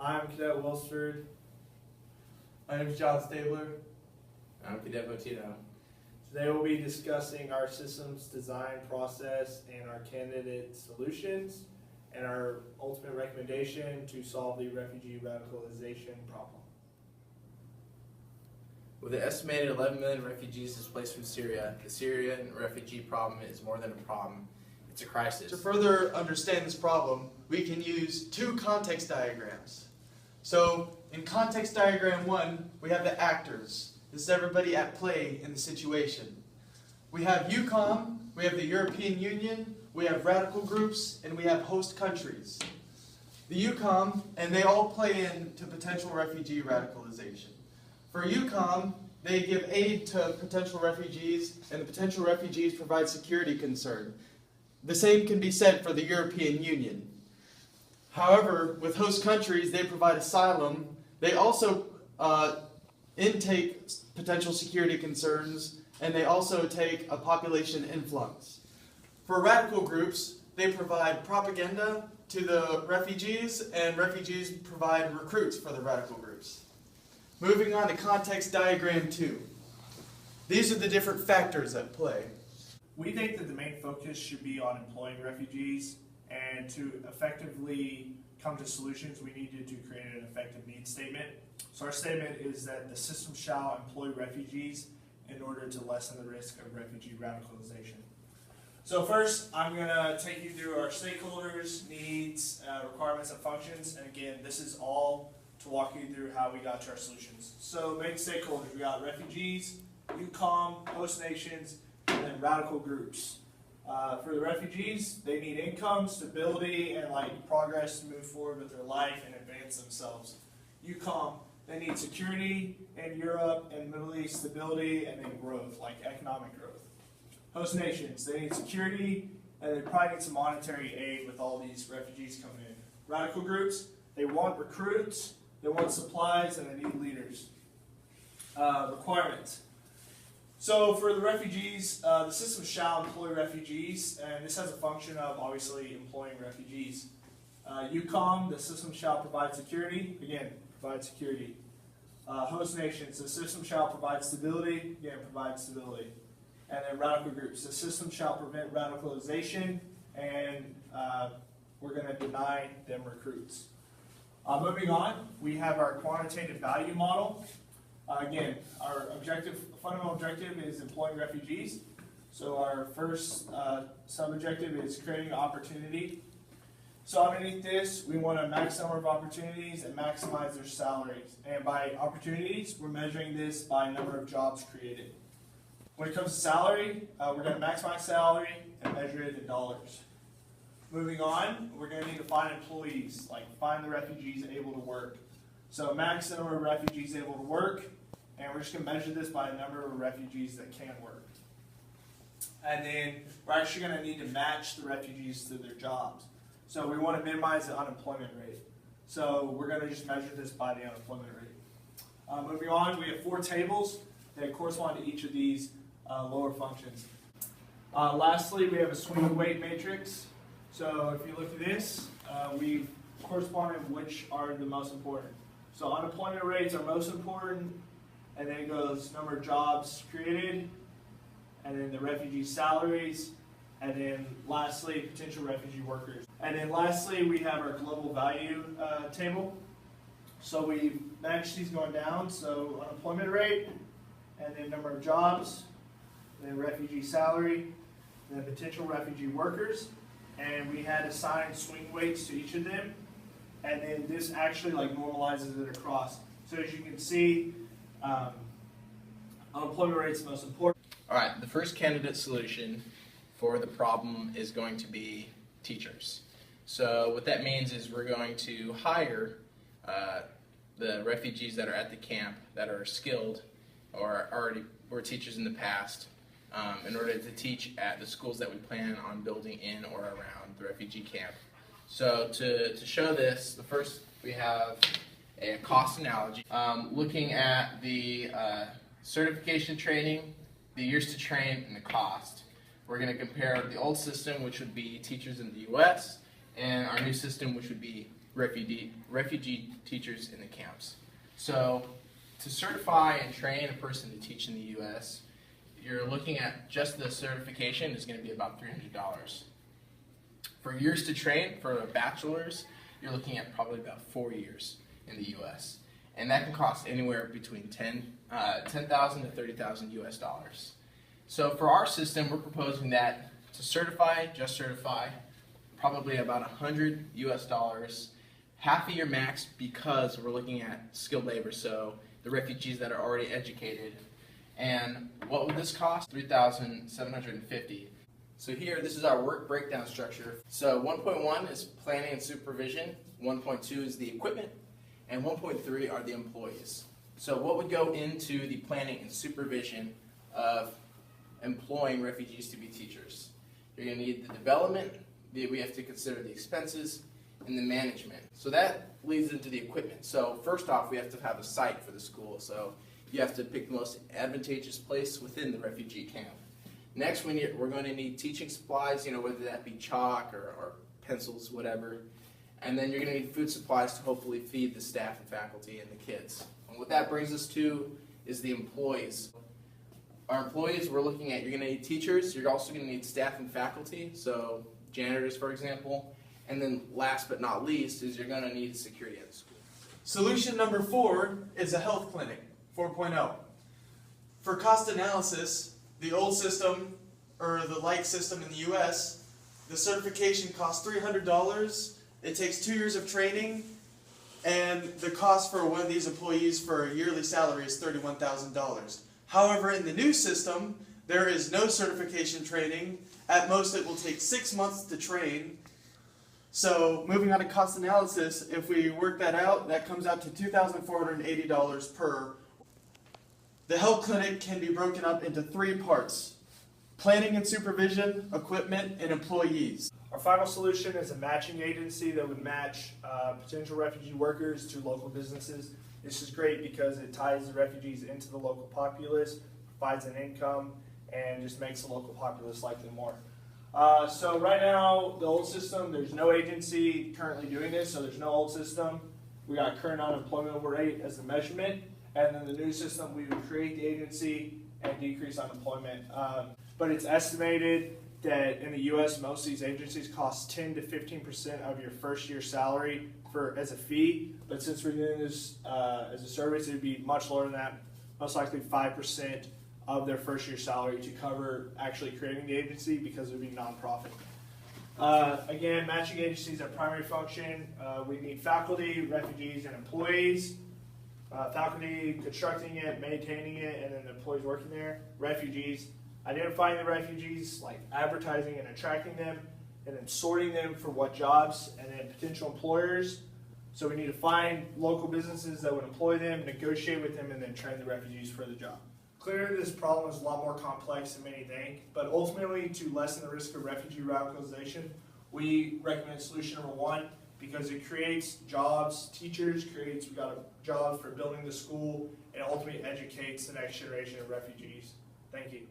I'm Cadet Wilsford. My name is John Stabler. I'm Cadet Votino. Today we'll be discussing our systems design process and our candidate solutions and our ultimate recommendation to solve the refugee radicalization problem. With an estimated 11 million refugees displaced from Syria, the Syrian refugee problem is more than a problem, it's a crisis. To further understand this problem, we can use two context diagrams. So, in context diagram 1, we have the actors. This is everybody at play in the situation. We have EUCOM, we have the European Union, we have radical groups, and we have host countries. The EUCOM, and they all play into potential refugee radicalization. For EUCOM, they give aid to potential refugees, and the potential refugees provide security concern. The same can be said for the European Union. However, with host countries, they provide asylum. They also intake potential security concerns, and they also take a population influx. For radical groups, they provide propaganda to the refugees, and refugees provide recruits for the radical groups. Moving on to context diagram 2. These are the different factors at play. We think that the main focus should be on employing refugees, and to effectively come to solutions, we needed to create an effective needs statement. So our statement is that the system shall employ refugees in order to lessen the risk of refugee radicalization. So first, I'm going to take you through our stakeholders, needs, requirements, and functions. And again, this is all to walk you through how we got to our solutions. So main stakeholders, we got refugees, EUCOM, host nations, and then radical groups. For the refugees, they need income, stability, and progress to move forward with their life and advance themselves. EUCOM, they need security in Europe and Middle East, stability, and then growth, like economic growth. Host nations, they need security, and they probably need some monetary aid with all these refugees coming in. Radical groups, they want recruits, they want supplies, and they need leaders. Requirements. So for the refugees, the system shall employ refugees, and this has a function of obviously employing refugees. EUCOM, the system shall provide security, again, provide security. Host nations, the system shall provide stability, again, provide stability. And then radical groups, the system shall prevent radicalization, and we're going to deny them recruits. Moving on, we have our quantitative value model. Again, our fundamental objective is employing refugees. So our first sub-objective is creating opportunity. So underneath this, we want a max number of opportunities and maximize their salaries. And by opportunities, we're measuring this by number of jobs created. When it comes to salary, we're going to maximize salary and measure it in dollars. Moving on, we're going to need to find employees, find the refugees able to work. So max number of refugees able to work, and we're just going to measure this by the number of refugees that can work. And then we're actually going to need to match the refugees to their jobs. So we want to minimize the unemployment rate. So we're going to just measure this by the unemployment rate. Moving on, we have 4 tables that correspond to each of these lower functions. Lastly, we have a swing weight matrix. So if you look at this, we've corresponded which are the most important. So unemployment rates are most important, and then it goes number of jobs created, and then the refugee salaries, and then lastly, potential refugee workers. And then lastly, we have our global value table. So we matched these going down, so unemployment rate, and then number of jobs, then refugee salary, then potential refugee workers, and we had assigned swing weights to each of them, and then this actually normalizes it across. So as you can see, unemployment rate is the most important. All right, the first candidate solution for the problem is going to be teachers. So what that means is we're going to hire the refugees that are at the camp that are skilled or already were teachers in the past in order to teach at the schools that we plan on building in or around the refugee camp. So to show this, first we have a cost analogy. Looking at the certification training, the years to train, and the cost. We're going to compare the old system, which would be teachers in the U.S., and our new system, which would be refugee teachers in the camps. So to certify and train a person to teach in the U.S., you're looking at just the certification is going to be about $300. For years to train, for a bachelor's, you're looking at probably about 4 years in the U.S. And that can cost anywhere between $10,000 to $30,000 US. So for our system, we're proposing that to certify, just certify, probably about $100 US, half a year max, because we're looking at skilled labor, so the refugees that are already educated. And what would this cost? $3,750. So here, this is our work breakdown structure. So 1.1 is planning and supervision, 1.2 is the equipment, and 1.3 are the employees. So what would go into the planning and supervision of employing refugees to be teachers? You're going to need the development, we have to consider the expenses, and the management. So that leads into the equipment. So first off, we have to have a site for the school. So you have to pick the most advantageous place within the refugee camp. Next, we're going to need teaching supplies, whether that be chalk or pencils, whatever. And then you're going to need food supplies to hopefully feed the staff and faculty and the kids. And what that brings us to is the employees. Our employees, we're looking at, you're going to need teachers, you're also going to need staff and faculty, so janitors, for example. And then last but not least is you're going to need security at the school. Solution number 4 is a health clinic, 4.0. For cost analysis, the old system, or the like system in the US, the certification costs $300. It takes 2 years of training, and the cost for one of these employees for a yearly salary is $31,000. However, in the new system, there is no certification training. At most, it will take 6 months to train. So, moving on to cost analysis, if we work that out, that comes out to $2,480 per. The health clinic can be broken up into 3 parts: planning and supervision, equipment, and employees. Our final solution is a matching agency that would match potential refugee workers to local businesses. This is great because it ties the refugees into the local populace, provides an income, and just makes the local populace like them more. So right now, the old system, there's no agency currently doing this, so there's no old system. We got current unemployment rate as the measurement, and then the new system, we would create the agency and decrease unemployment. But it's estimated that in the U.S., most of these agencies cost 10 to 15% of your first year salary as a fee. But since we're doing this as a service, it would be much lower than that, most likely 5% of their first year salary to cover actually creating the agency, because it would be nonprofit. Again, matching agencies, our primary function, we need faculty, refugees, and employees. Faculty constructing it, maintaining it, and then the employees working there. Refugees, identifying the refugees, like advertising and attracting them, and then sorting them for what jobs, and then potential employers. So we need to find local businesses that would employ them, negotiate with them, and then train the refugees for the job. Clearly, this problem is a lot more complex than many think, but ultimately, to lessen the risk of refugee radicalization, we recommend solution number 1, because it creates jobs, we got jobs for building the school, and ultimately educates the next generation of refugees. Thank you.